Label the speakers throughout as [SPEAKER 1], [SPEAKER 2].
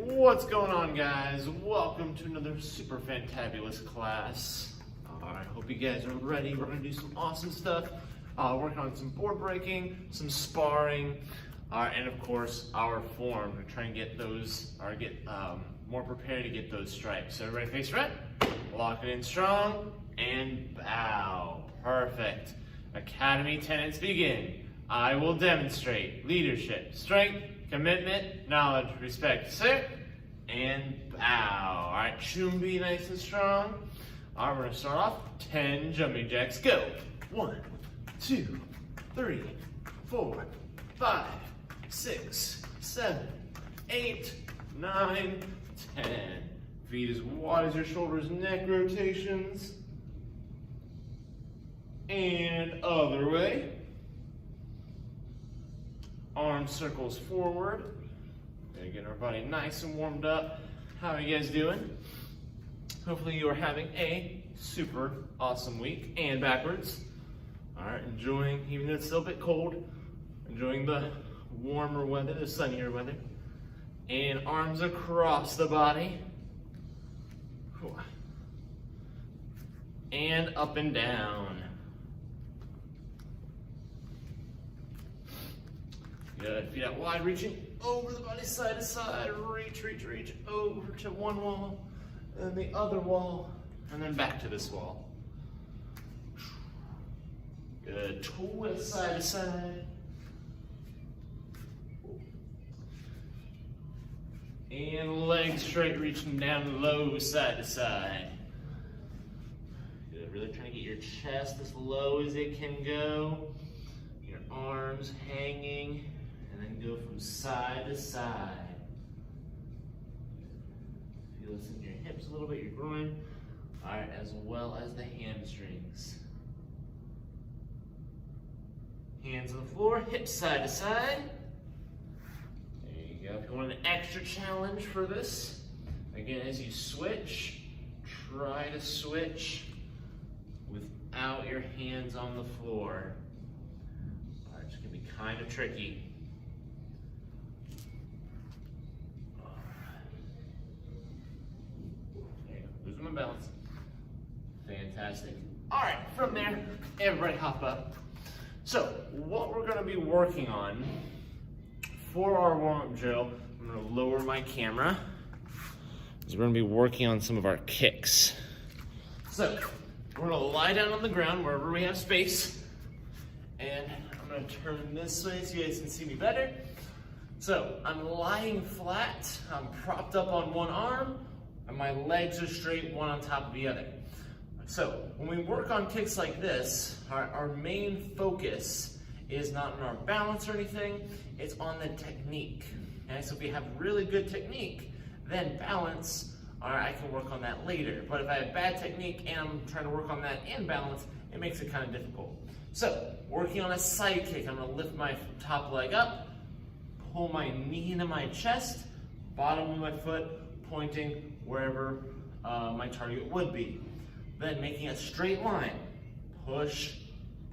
[SPEAKER 1] What's going on, guys? Welcome to another super fantabulous class. I hope you guys are ready. We're gonna do some awesome stuff. Working on some board breaking, some sparring, and of course our form. We're trying to get those, or get more prepared to get those stripes. So everybody face red, lock it in strong, and bow. Perfect. Academy tenets begin. I will demonstrate leadership, strength, commitment, knowledge, respect, sit, and bow. All right, Chumbi, nice and strong. All right, we're gonna start off 10 jumping jacks. Go. 1, 2, 3, 4, 5, 6, 7, 8, 9, 10. Feet as wide as your shoulders, neck rotations. And other way. Arm circles forward. Getting our body nice and warmed up. How are you guys doing? Hopefully you are having a super awesome week. And backwards. All right, enjoying, even though it's still a bit cold, enjoying the warmer weather, the sunnier weather. And arms across the body. And up and down. Good, feet out wide, reaching over the body side to side, reach, reach, reach, over to one wall, and the other wall, and then back to this wall. Good, twist side to side. And legs straight, reaching down low side to side. Good, really trying to get your chest as low as it can go. Your arms hanging. And then go from side to side. Feel this in your hips a little bit, your groin. All right, as well as the hamstrings. Hands on the floor, hips side to side. There you go. If you want an extra challenge for this, again, as you switch, try to switch without your hands on the floor. All right, it's gonna be kind of tricky. Losing my balance. Fantastic. All right, from there, everybody hop up. So, what we're gonna be working on for our warm-up drill, I'm gonna lower my camera, is we're gonna be working on some of our kicks. So, we're gonna lie down on the ground wherever we have space, and I'm gonna turn this way so you guys can see me better. So, I'm lying flat, I'm propped up on one arm, and my legs are straight, one on top of the other. So when we work on kicks like this, our main focus is not on our balance or anything, it's on the technique. Okay? So if we have really good technique, then balance, all right, I can work on that later. But if I have bad technique and I'm trying to work on that and balance, it makes it kind of difficult. So working on a side kick, I'm gonna lift my top leg up, pull my knee into my chest, bottom of my foot pointing wherever my target would be. Then making a straight line, push,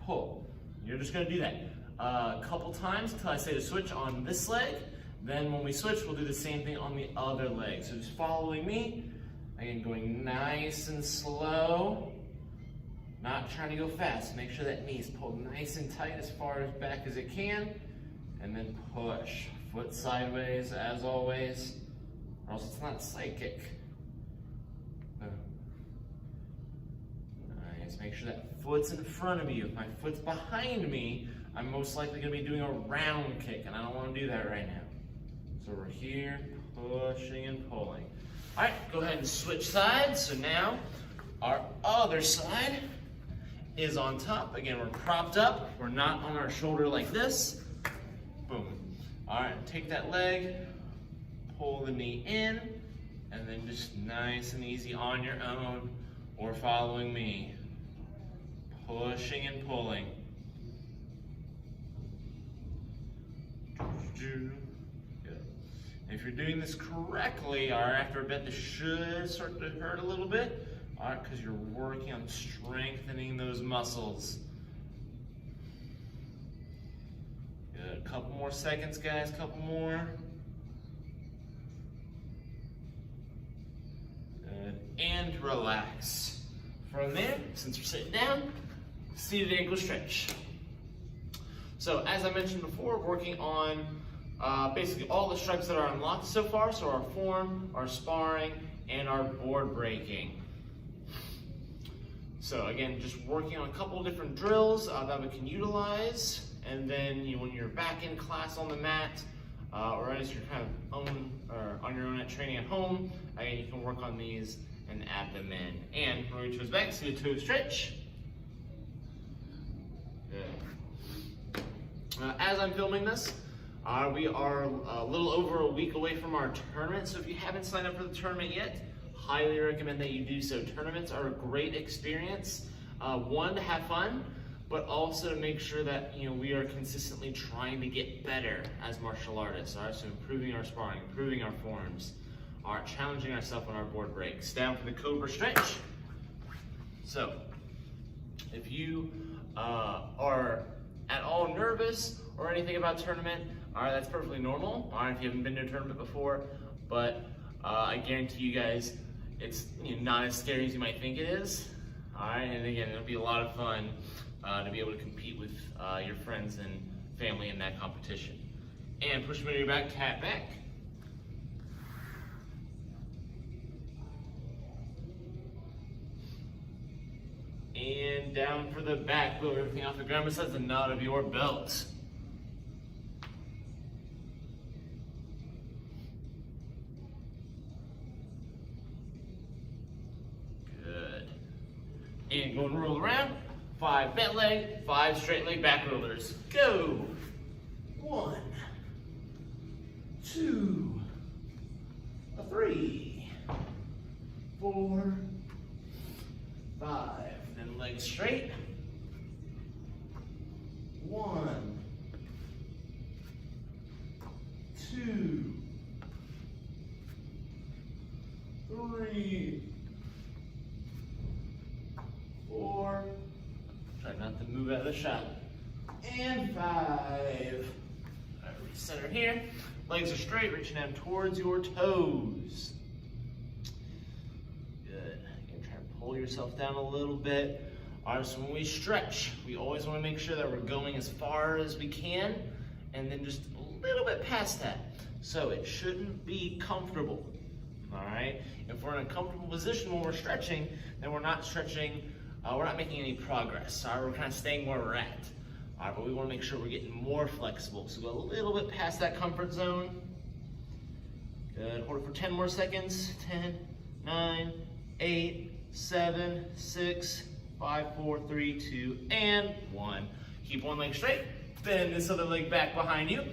[SPEAKER 1] pull. You're just gonna do that a couple times until I say to switch on this leg. Then when we switch, we'll do the same thing on the other leg. So just following me, again, going nice and slow, not trying to go fast. Make sure that knee's pulled nice and tight as far as back as it can, and then push. Foot sideways, as always, or else it's not a side kick. Nice, make sure that foot's in front of you. If my foot's behind me, I'm most likely gonna be doing a round kick, and I don't wanna do that right now. So we're here, pushing and pulling. All right, go ahead and switch sides. So now, our other side is on top. Again, we're propped up. We're not on our shoulder like this. Boom. All right, take that leg, pull the knee in, and then just nice and easy on your own or following me. Pushing and pulling. Good. And if you're doing this correctly, all right, after a bit, this should start to hurt a little bit, all right, because you're working on strengthening those muscles. Good. A couple more seconds, guys, couple more. and relax. From there, since we're sitting down, seated ankle stretch. So as I mentioned before, working on basically all the strengths that are unlocked so far, so our form, our sparring, and our board breaking. So again, just working on a couple of different drills that we can utilize, and then when you're back in class on the mat, or as you're kind of on your own at training at home, again, you can work on these and add them in. And root toes back, so toe stretch. Good. As I'm filming this, we are a little over a week away from our tournament, so if you haven't signed up for the tournament yet, highly recommend that you do so. Tournaments are a great experience, one, to have fun, but also to make sure that we are consistently trying to get better as martial artists. All right, so improving our sparring, improving our forms, challenging ourselves on our board breaks. Down for the cobra stretch. So, if you are at all nervous or anything about tournament, all right, that's perfectly normal. All right, if you haven't been to a tournament before, but I guarantee you guys, it's not as scary as you might think it is. All right, and again, it'll be a lot of fun to be able to compete with your friends and family in that competition. And push me to your back, tap back. And down for the back, move everything off the ground besides the knot of your belt. Good. And go and roll around. 5 bent leg, 5 straight leg back rollers. Go. 1, 2, 3, 4, 5. Then legs straight. 1, 2, 3, 4. Try not to move out of the shot. And 5. All right, recenter here. Legs are straight, reaching down towards your toes. Good. Again, try to pull yourself down a little bit. All right, so when we stretch, we always want to make sure that we're going as far as we can, and then just a little bit past that. So it shouldn't be comfortable. All right? If we're in a comfortable position when we're stretching, then we're not stretching. We're not making any progress. All right, we're kind of staying where we're at. All right, but we want to make sure we're getting more flexible. So go a little bit past that comfort zone. Good. Hold it for 10 more seconds. 10, 9, 8, 7, 6, 5, 4, 3, 2, and 1. Keep one leg straight. Bend this other leg back behind you.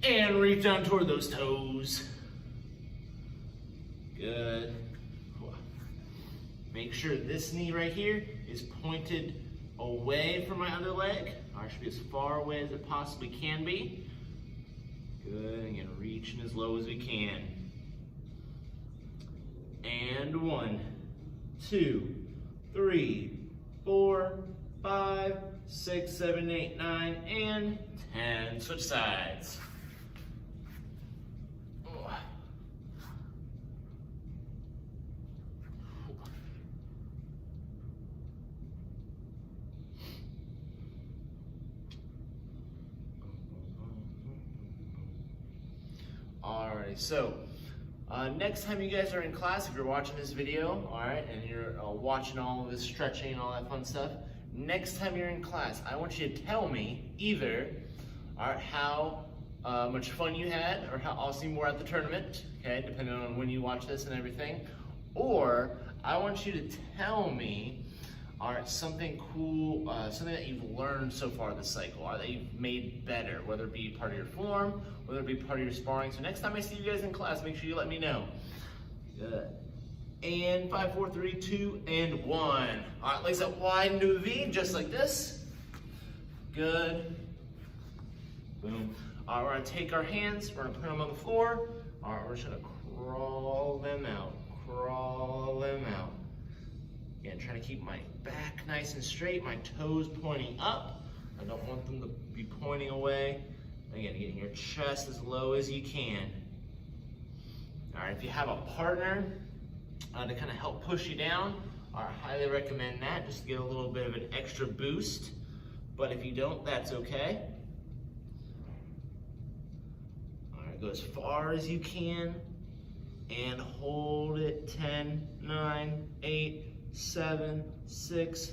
[SPEAKER 1] And reach down toward those toes. Good. Make sure this knee right here is pointed away from my other leg. I should be as far away as it possibly can be. Good, again, reaching as low as we can. And 1, 2, 3, 4, 5, 6, 7, 8, 9, and 10. Switch sides. Alrighty, so next time you guys are in class, if you're watching this video, alright, and you're watching all of this stretching and all that fun stuff, next time you're in class, I want you to tell me either, alright, how much fun you had, or how awesome you were at the tournament, okay, depending on when you watch this and everything, or I want you to tell me, alright, something cool, something that you've learned so far this cycle, or that you've made better, whether it be part of your form, whether it be part of your sparring. So next time I see you guys in class, make sure you let me know. Good. And 5, 4, 3, 2, and 1. Alright, legs out wide into a V, just like this. Good. Boom. Alright, we're gonna take our hands, we're gonna put them on the floor. Alright, we're just gonna crawl them out. Crawl them out. Again, trying to keep my back nice and straight, my toes pointing up. I don't want them to be pointing away. Again, getting your chest as low as you can. All right, if you have a partner, to kind of help push you down. I highly recommend that, just to get a little bit of an extra boost. But if you don't, that's okay. All right, go as far as you can and hold it. 10, 9, 8, 7, 6,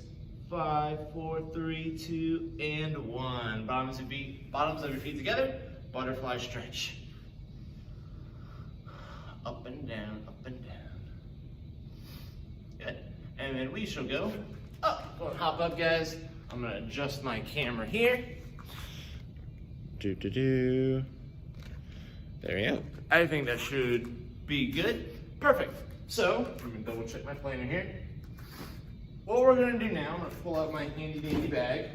[SPEAKER 1] 5, 4, 3, 2, and 1. Bottoms of your feet together, butterfly stretch. Up and down, up and down. Good. And then we shall go up. Go and hop up, guys. I'm gonna adjust my camera here. There we go. I think that should be good. Perfect. So, I'm gonna double check my planner here. What we're gonna do now, I'm gonna pull out my handy dandy bag.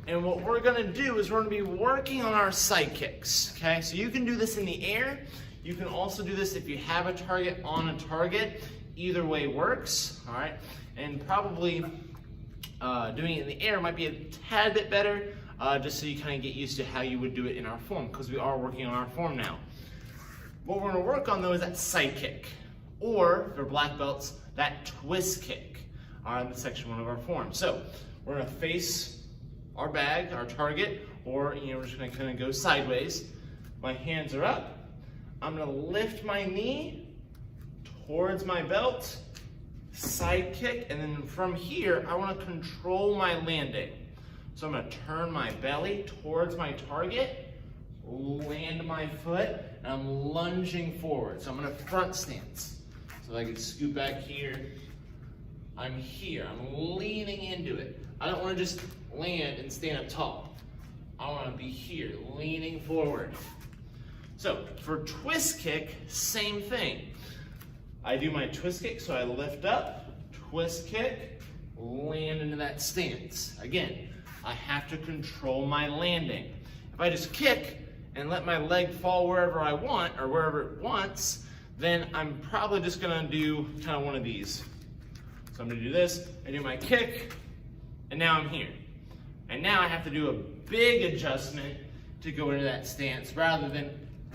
[SPEAKER 1] And what we're gonna do is we're gonna be working on our side kicks, okay? So you can do this in the air. You can also do this if you have a target on a target. Either way works, all right? And probably doing it in the air might be a tad bit better, just so you kind of get used to how you would do it in our form, because we are working on our form now. What we're gonna work on though is that side kick, or for black belts, that twist kick, all right, in section 1 of our form. So we're gonna face our bag, our target, or we're just gonna kind of go sideways. My hands are up. I'm gonna lift my knee towards my belt, side kick, and then from here, I wanna control my landing. So I'm gonna turn my belly towards my target, land my foot, and I'm lunging forward. So I'm gonna front stance. So I can scoot back here. I'm here, I'm leaning into it. I don't wanna just land and stand up tall. I wanna be here, leaning forward. So for twist kick, same thing. I do my twist kick, so I lift up, twist kick, land into that stance. Again, I have to control my landing. If I just kick and let my leg fall wherever I want, or wherever it wants, then I'm probably just gonna do kind of one of these. So I'm gonna do this, I do my kick, and now I'm here. And now I have to do a big adjustment to go into that stance rather than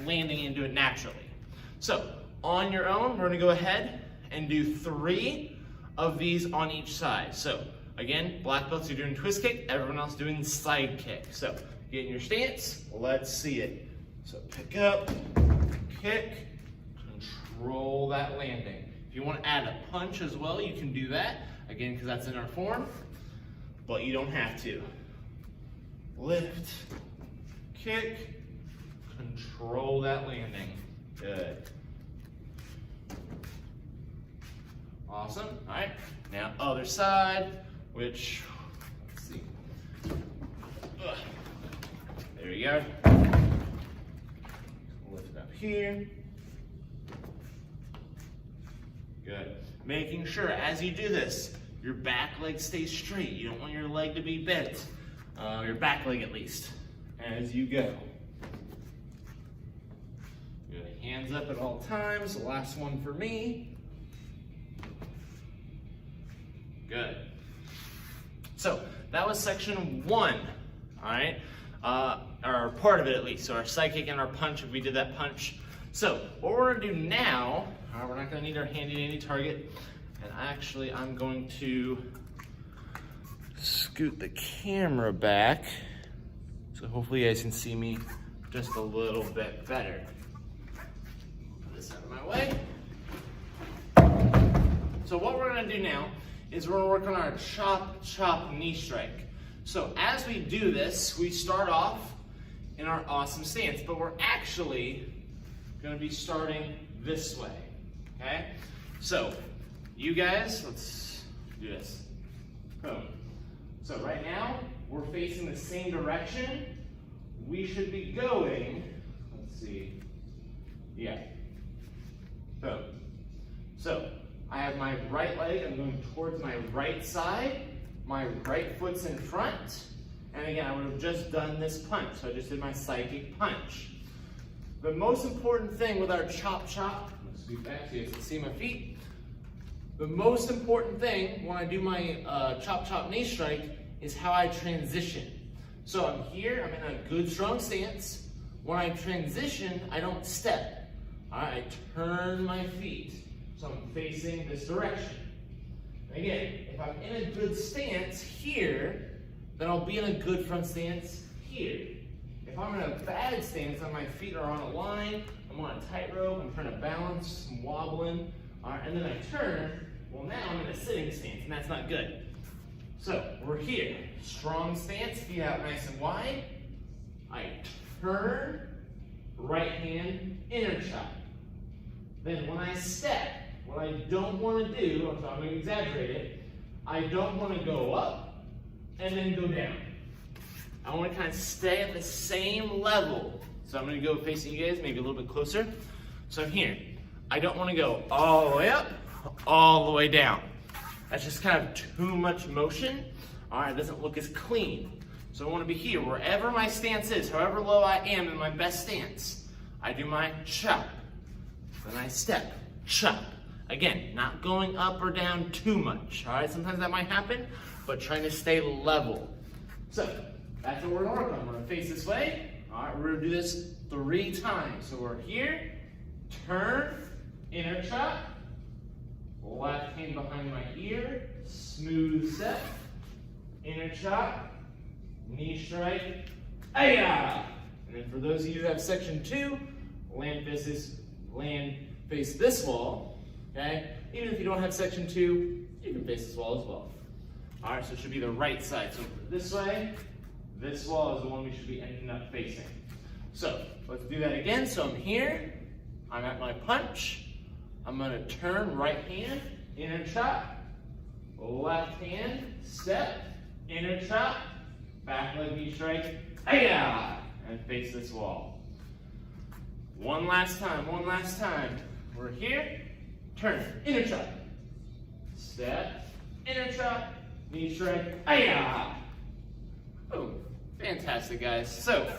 [SPEAKER 1] landing into it naturally. So on your own, we're gonna go ahead and do 3 of these on each side. So again, black belts are doing twist kick, everyone else doing side kick. So get in your stance, let's see it. So pick up, kick, control that landing. If you want to add a punch as well, you can do that. Again, because that's in our form, but you don't have to. Lift, kick, control that landing. Good. Awesome. All right. Now other side, which, let's see. There you go. Lift it up here. Good. Making sure as you do this, your back leg stays straight. You don't want your leg to be bent. Your back leg at least, as you go. Good. Hands up at all times. Last one for me. Good. So that was section 1, all right? Or part of it at least. So our side kick and our punch, if we did that punch. So what we're gonna do now, we're not gonna need our handy dandy target. And actually I'm going to scoot the camera back. So hopefully you guys can see me just a little bit better. Put this out of my way. So what we're gonna do now is we're gonna work on our chop knee strike. So as we do this, we start off in our awesome stance, but we're actually gonna be starting this way, okay? So you guys, let's do this. Boom. So right now, we're facing the same direction. We should be going, let's see, yeah, boom. So I have my right leg, I'm going towards my right side, my right foot's in front, and again, I would have just done this punch, so I just did my psychic punch. The most important thing with our chop, I'm gonna scoot back so you guys can see my feet. The most important thing when I do my chop knee strike is how I transition. So I'm here, I'm in a good strong stance. When I transition, I don't step. All right, I turn my feet, so I'm facing this direction. And again, if I'm in a good stance here, then I'll be in a good front stance here. If I'm in a bad stance and my feet are on a line, I'm on a tightrope, I'm trying to balance, I'm wobbling, all right, and then I turn, well now I'm in a sitting stance, and that's not good. So we're here, strong stance, feet out nice and wide. I turn, right hand, inner chop. Then when I step, what I don't want to do, so I'm going to exaggerate it, I don't want to go up and then go down. I want to kind of stay at the same level. So I'm going to go facing you guys, maybe a little bit closer. So I'm here. I don't want to go all the way up, all the way down. That's just kind of too much motion. All right, it doesn't look as clean. So I want to be here, wherever my stance is, however low I am in my best stance. I do my chop, then I step, chop. Again, not going up or down too much. All right, sometimes that might happen, but trying to stay level. So that's what we're going to work on. We're going to face this way. All right, we're going to do this 3 times. So we're here, turn, inner chop, left hand behind my ear, smooth step, inner chop, knee strike, ayah! And then for those of you who have section 2, land face this wall, okay? Even if you don't have section 2, you can face this wall as well. All right, so it should be the right side. So this way, this wall is the one we should be ending up facing. So let's do that again. So I'm here, I'm at my punch. I'm gonna turn right hand, inner chop, left hand, step, inner chop, back leg knee strike, ayah, and face this wall. One last time. We're here, turn, inner chop, step, inner chop, knee strike, ayah. Boom. Fantastic, guys. So,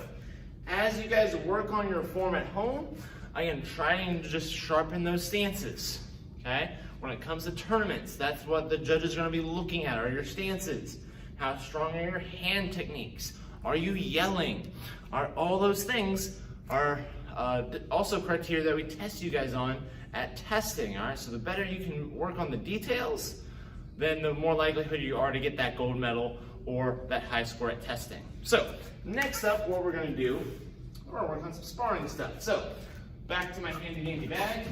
[SPEAKER 1] as you guys work on your form at home, again, trying to just sharpen those stances, okay? When it comes to tournaments, that's what the judges are going to be looking at, are your stances. How strong are your hand techniques? Are you yelling? All those things are also criteria that we test you guys on at testing, all right? So the better you can work on the details, then the more likelihood you are to get that gold medal or that high score at testing. So next up, what we're going to do, we're going to work on some sparring stuff. So back to my handy dandy bag.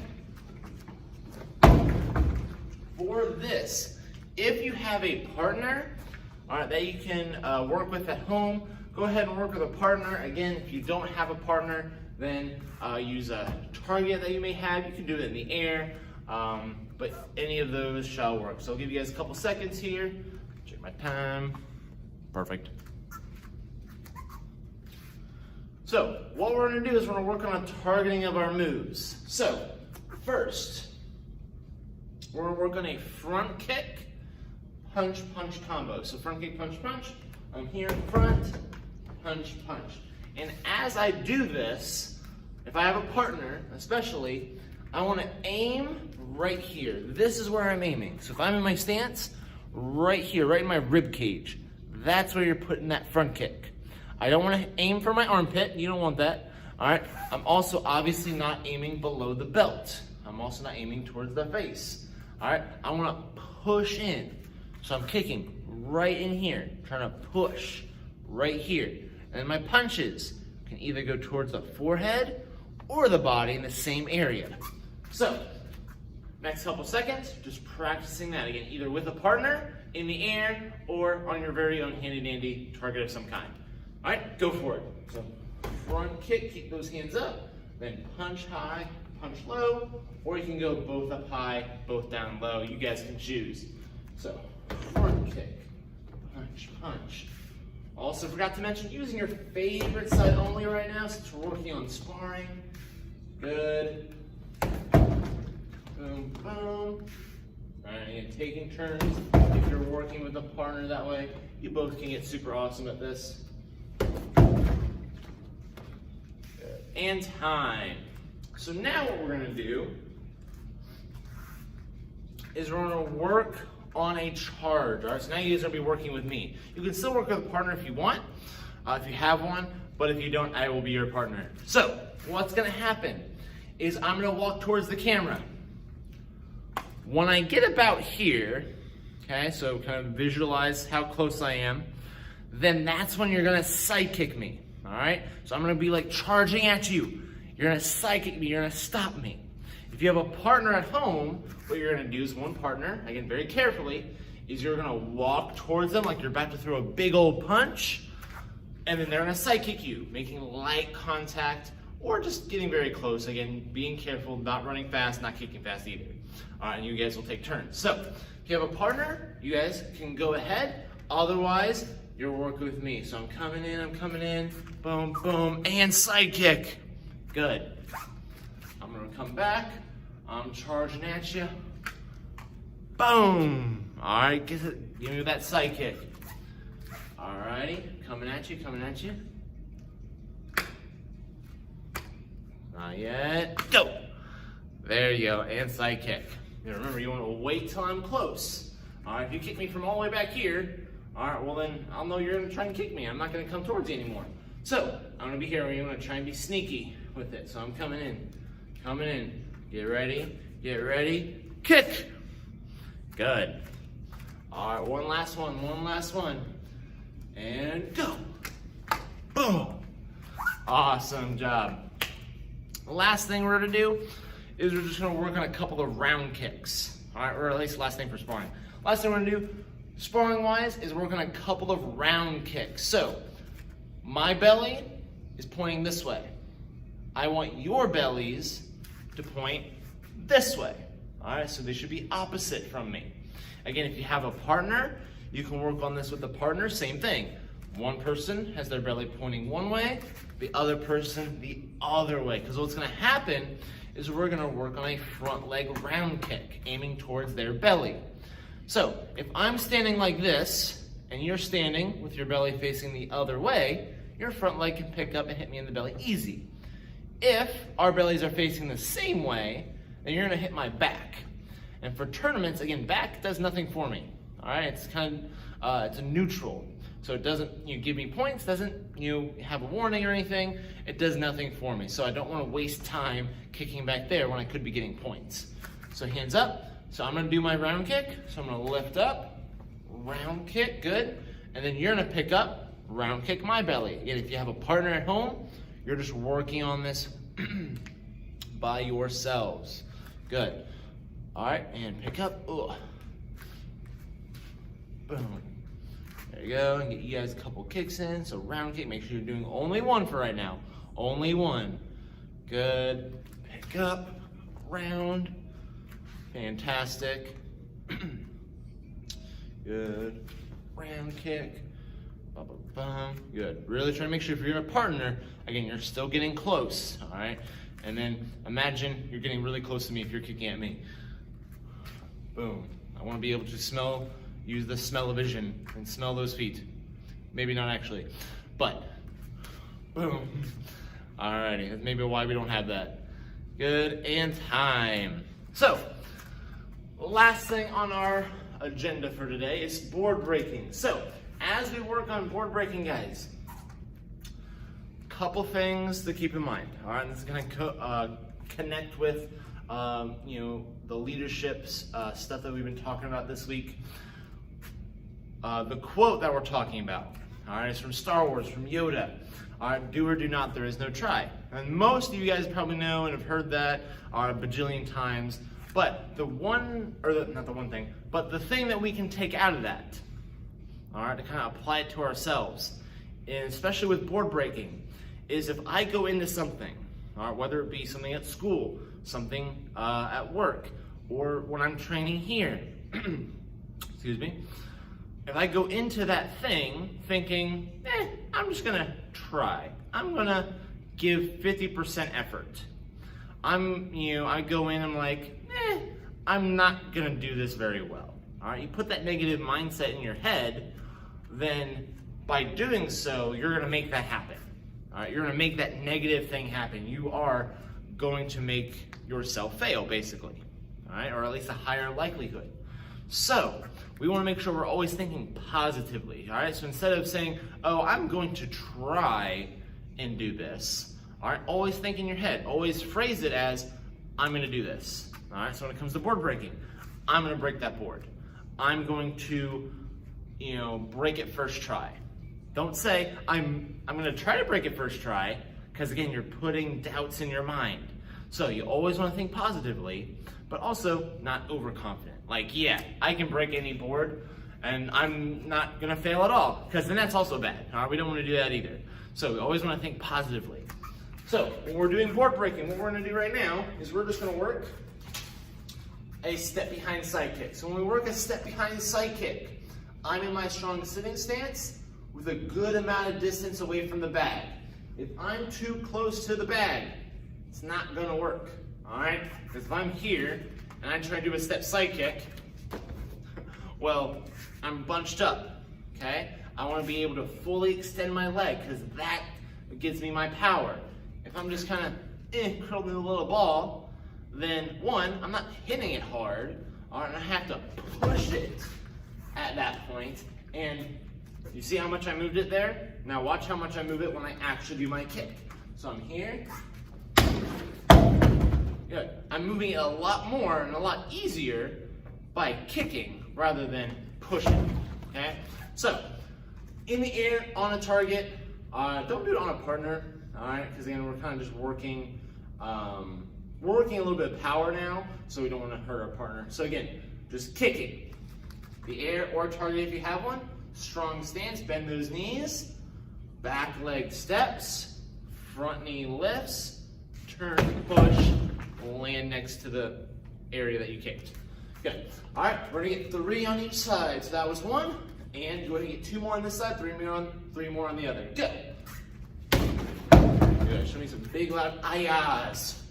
[SPEAKER 1] For this, if you have a partner, all right, that you can work with at home, go ahead and work with a partner. Again, if you don't have a partner, then use a target that you may have. You can do it in the air, but any of those shall work. So I'll give you guys a couple seconds here. Check my time. Perfect. So what we're going to do is we're going to work on a targeting of our moves. So first, we're going to work on a front kick, punch, punch combo. So front kick, punch, punch. I'm here in front, punch, punch. And as I do this, if I have a partner, especially, I want to aim right here. This is where I'm aiming. So if I'm in my stance, right here, right in my rib cage, that's where you're putting that front kick. I don't want to aim for my armpit. You don't want that. All right. I'm also obviously not aiming below the belt. I'm also not aiming towards the face. All right. I want to push in. So I'm kicking right in here, trying to push right here. And my punches can either go towards the forehead or the body in the same area. So, next couple seconds, just practicing that again, either with a partner, in the air, or on your very own handy dandy target of some kind. All right, go for it. So, front kick, keep those hands up, then punch high, punch low, or you can go both up high, both down low. You guys can choose. So, front kick, punch, punch. Also forgot to mention using your favorite side only right now since we're working on sparring. Good. Boom, boom. All right, and taking turns. If you're working with a partner that way, you both can get super awesome at this. Good. And time. So now what we're going to do is we're going to work on a charge. All right, so now you guys are going to be working with me. You can still work with a partner if you want, if you have one, but if you don't, I will be your partner. So what's going to happen is I'm gonna walk towards the camera. When I get about here, okay, so kind of visualize how close I am, then that's when you're gonna side kick me, all right? So I'm gonna be like charging at you. You're gonna side kick me, you're gonna stop me. If you have a partner at home, what you're gonna do is one partner, again, very carefully, is you're gonna walk towards them like you're about to throw a big old punch, and then they're gonna side kick you, making light contact, or just getting very close. Again, being careful, not running fast, not kicking fast either. All right, and you guys will take turns. So, if you have a partner, you guys can go ahead. Otherwise, you're working with me. So I'm coming in, boom, boom, and side kick. Good. I'm gonna come back. I'm charging at you. Boom. All right, give me that side kick. All righty, coming at you. Not yet. Go. There you go, and side kick. Now remember, you want to wait till I'm close. All right, if you kick me from all the way back here, all right, well then I'll know you're going to try and kick me. I'm not going to come towards you anymore. So I'm going to be here, and you're going to try and be sneaky with it. So I'm coming in. Get ready, kick. Good. All right, one last one. And go. Boom. Awesome job. The last thing we're gonna do is we're just gonna work on a couple of round kicks. All right, or at least last thing for sparring. Last thing we're gonna do, sparring wise, is work on a couple of round kicks. So, my belly is pointing this way. I want your bellies to point this way. All right, so they should be opposite from me. Again, if you have a partner, you can work on this with a partner, same thing. One person has their belly pointing one way, the other person the other way. Because what's gonna happen is we're gonna work on a front leg round kick, aiming towards their belly. So if I'm standing like this, and you're standing with your belly facing the other way, your front leg can pick up and hit me in the belly easy. If our bellies are facing the same way, then you're gonna hit my back. And for tournaments, again, back does nothing for me. All right, it's kind of, it's a neutral. So it doesn't give me points, doesn't have a warning or anything. It does nothing for me. So I don't want to waste time kicking back there when I could be getting points. So hands up. So I'm going to do my round kick. So I'm going to lift up, round kick, good. And then you're going to pick up, round kick my belly. Again, if you have a partner at home, you're just working on this by yourselves. Good. All right, and pick up. Ugh. Boom. There you go, and get you guys a couple kicks in. So round kick, make sure you're doing only one for right now. Only one. Good. Pick up, round. Fantastic. Good. Round kick. Ba-ba-bum. Good. Really try to make sure if you're a partner, again, you're still getting close, all right? And then imagine you're getting really close to me if you're kicking at me. Boom. I want to be able to use the smell-o-vision and smell those feet. Maybe not actually, but boom. Alrighty, that's maybe why we don't have that. Good, and time. So, last thing on our agenda for today is board breaking. So, as we work on board breaking, guys, couple things to keep in mind. All right, this is gonna connect with the leadership's stuff that we've been talking about this week. The quote that we're talking about, all right, is from Star Wars, from Yoda. All right, do or do not, there is no try. And most of you guys probably know and have heard that a bajillion times. But the thing that we can take out of that, all right, to kind of apply it to ourselves, and especially with board breaking, is if I go into something, all right, whether it be something at school, something at work, or when I'm training here, excuse me, if I go into that thing thinking, I'm just gonna try, I'm gonna give 50% effort. I go in, I'm like, I'm not gonna do this very well. All right, you put that negative mindset in your head, then by doing so, you're gonna make that happen. All right, you're gonna make that negative thing happen. You are going to make yourself fail, basically. All right, or at least a higher likelihood. So, we wanna make sure we're always thinking positively, all right? So instead of saying, oh, I'm going to try and do this, All right, always think in your head. Always phrase it as, I'm gonna do this. All right, so when it comes to board breaking, I'm gonna break that board. I'm going to, break it first try. Don't say, I'm gonna try to break it first try, because again, you're putting doubts in your mind. So you always wanna think positively, but also not overconfident. Like, yeah, I can break any board, and I'm not gonna fail at all, because then that's also bad. All right, we don't wanna do that either. So we always wanna think positively. So when we're doing board breaking, what we're gonna do right now is we're just gonna work a step behind side kick. So when we work a step behind side kick, I'm in my strong sitting stance with a good amount of distance away from the bag. If I'm too close to the bag, it's not gonna work, all right? Because if I'm here and I try to do a step side kick, well, I'm bunched up, okay? I wanna be able to fully extend my leg because that gives me my power. If I'm just kind of curled in a little ball, then one, I'm not hitting it hard, all right, and I have to push it at that point. And you see how much I moved it there? Now watch how much I move it when I actually do my kick. So I'm here. Good. I'm moving it a lot more and a lot easier by kicking rather than pushing, okay? So, in the air, on a target, don't do it on a partner, all right? Because again, we're kind of just working, we're working a little bit of power now, so we don't want to hurt our partner. So again, just kicking. The air or target if you have one. Strong stance, bend those knees. Back leg steps. Front knee lifts. Turn, push, land next to the area that you kicked. Good. All right, we're gonna get 3 on each side. So that was 1, and you're gonna get 2 more on this side, 3 more on the other. Good. Good. Show me some big loud ayahs.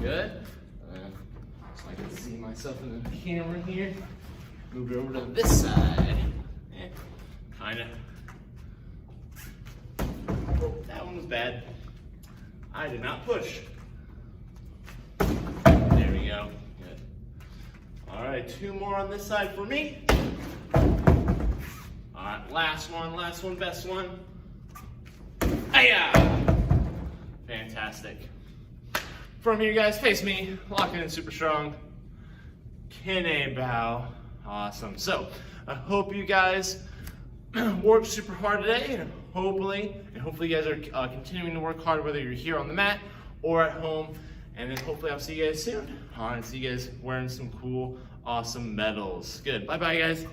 [SPEAKER 1] Good. So I can see myself in the camera here. Move it over to this side. Kinda. Oh, that one was bad. I did not push. There we go. Good. All right, 2 more on this side for me. All right, last one, best one. Hiya! Fantastic. From here, guys, face me, lock in super strong. Kine bow. Awesome. So, I hope you guys worked super hard today, and hopefully you guys are continuing to work hard, whether you're here on the mat or at home. And then hopefully I'll see you guys soon. And see you guys wearing some cool, awesome medals. Good. Bye-bye, guys.